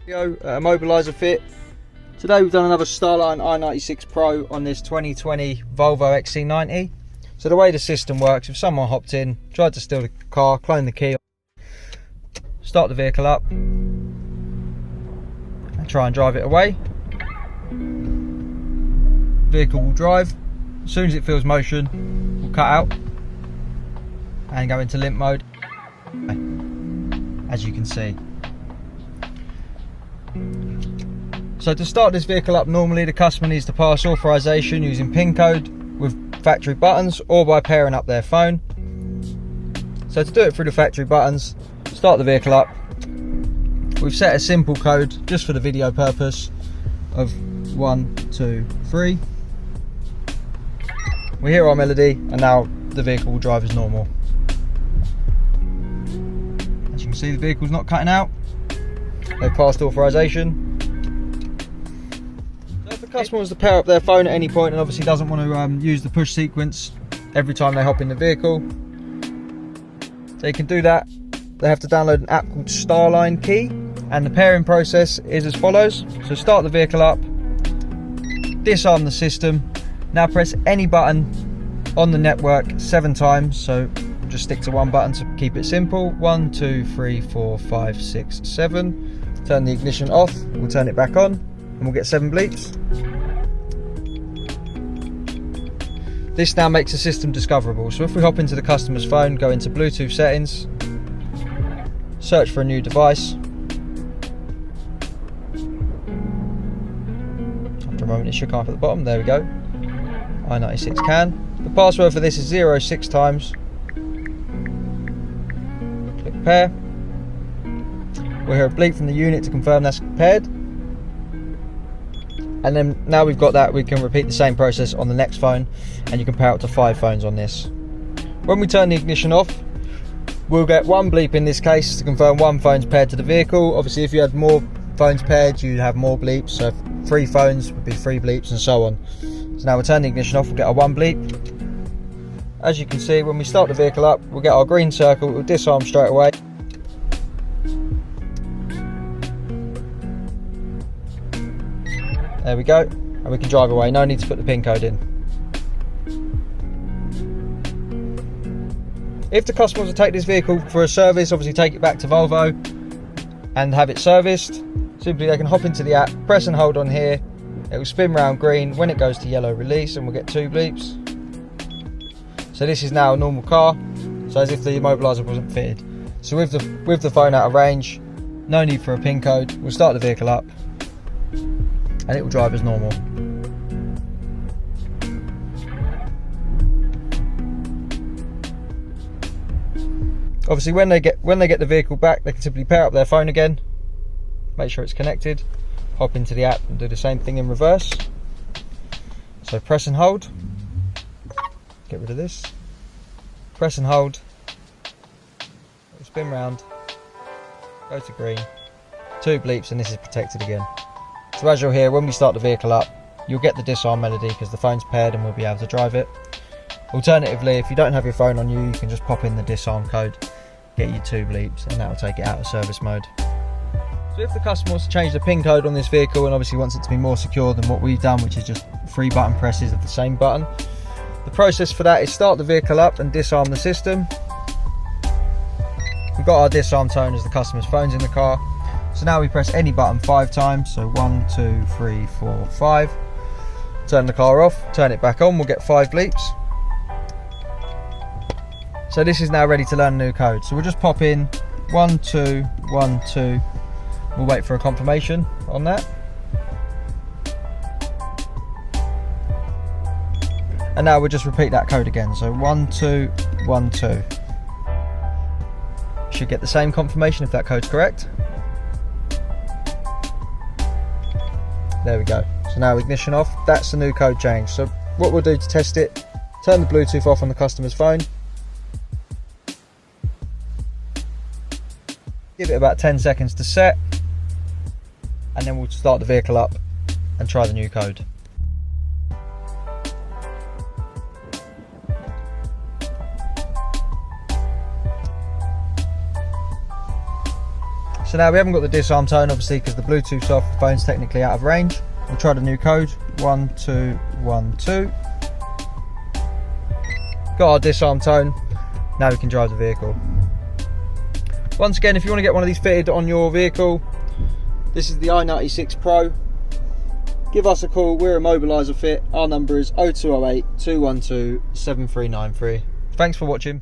Immobiliser fit. Today we've done another Starline i96 Pro on this 2020 Volvo XC90. So the way the system works, if someone hopped in, tried to steal the car, clone the key, start the vehicle up and try and drive it away, vehicle will drive. As soon as it feels motion, we'll cut out and go into limp mode, as you can see. So to start this vehicle up, normally the customer needs to pass authorization using PIN code with factory buttons or by pairing up their phone. So to do it through the factory buttons, start the vehicle up. We've set a simple code just for the video purpose of 1, 2, 3. We hear our melody and now the vehicle will drive as normal. As you can see, the vehicle's not cutting out. They've passed authorization. So if the customer wants to pair up their phone at any point and obviously doesn't want to use the push sequence every time they hop in the vehicle, they can do that. They have to download an app called Starline Key, and the pairing process is as follows. So start the vehicle up, disarm the system, now press any button on the network 7 times, so just stick to one button to keep it simple. 1, 2, 3, 4, 5, 6, 7. Turn the ignition off, we'll turn it back on and we'll get 7 bleeps. This now makes the system discoverable. So if we hop into the customer's phone, go into Bluetooth settings, search for a new device. After a moment it should come up at the bottom, there we go. i96 CAN. The password for this is 06 times. Click pair. We'll hear a bleep from the unit to confirm that's paired. And then now we've got that, we can repeat the same process on the next phone, and you can pair up to 5 phones on this. When we turn the ignition off, we'll get 1 bleep in this case to confirm 1 phone's paired to the vehicle. Obviously if you had more phones paired, you'd have more bleeps, so 3 phones would be 3 bleeps and so on. So now we'll turn the ignition off, we'll get our 1 bleep. As you can see, when we start the vehicle up, we'll get our green circle, we'll disarm straight away. There we go, and we can drive away, no need to put the PIN code in. If the customer wants to take this vehicle for a service, obviously take it back to Volvo and have it serviced, simply they can hop into the app, press and hold on here, it will spin round green. When it goes to yellow, release, and we'll get 2 bleeps. So this is now a normal car, so as if the immobiliser wasn't fitted. So with the phone out of range, no need for a PIN code, we'll start the vehicle up and it will drive as normal. Obviously when they get the vehicle back, they can simply pair up their phone again, make sure it's connected, hop into the app and do the same thing in reverse. So press and hold, get rid of this, press and hold, spin round, go to green, 2 bleeps, and this is protected again. So as you'll hear, when we start the vehicle up, you'll get the disarm melody because the phone's paired and we'll be able to drive it. Alternatively, if you don't have your phone on you, you can just pop in the disarm code, get you 2 bleeps, and that will take it out of service mode. So if the customer wants to change the PIN code on this vehicle and obviously wants it to be more secure than what we've done, which is just 3 button presses of the same button, the process for that is start the vehicle up and disarm the system. We've got our disarm tone as the customer's phone's in the car. So now we press any button 5 times, so 1, 2, 3, 4, 5. Turn the car off, turn it back on, we'll get 5 bleeps. So this is now ready to learn a new code. So we'll just pop in 1, 2, 1, 2. We'll wait for a confirmation on that. And now we'll just repeat that code again. So 1, 2, 1, 2. Should get the same confirmation if that code's correct. There we go. So now ignition off, that's the new code change. So what we'll do to test it, turn the Bluetooth off on the customer's phone. Give it about 10 seconds to set. And then we'll start the vehicle up and try the new code. So now we haven't got the disarm tone, obviously, because the Bluetooth's off, the phone's technically out of range. We'll try the new code, 1212. Got our disarm tone, now we can drive the vehicle. Once again, if you want to get one of these fitted on your vehicle, this is the i96 Pro. Give us a call, we're Immobiliser Fit. Our number is 0208 212 7393. Thanks for watching.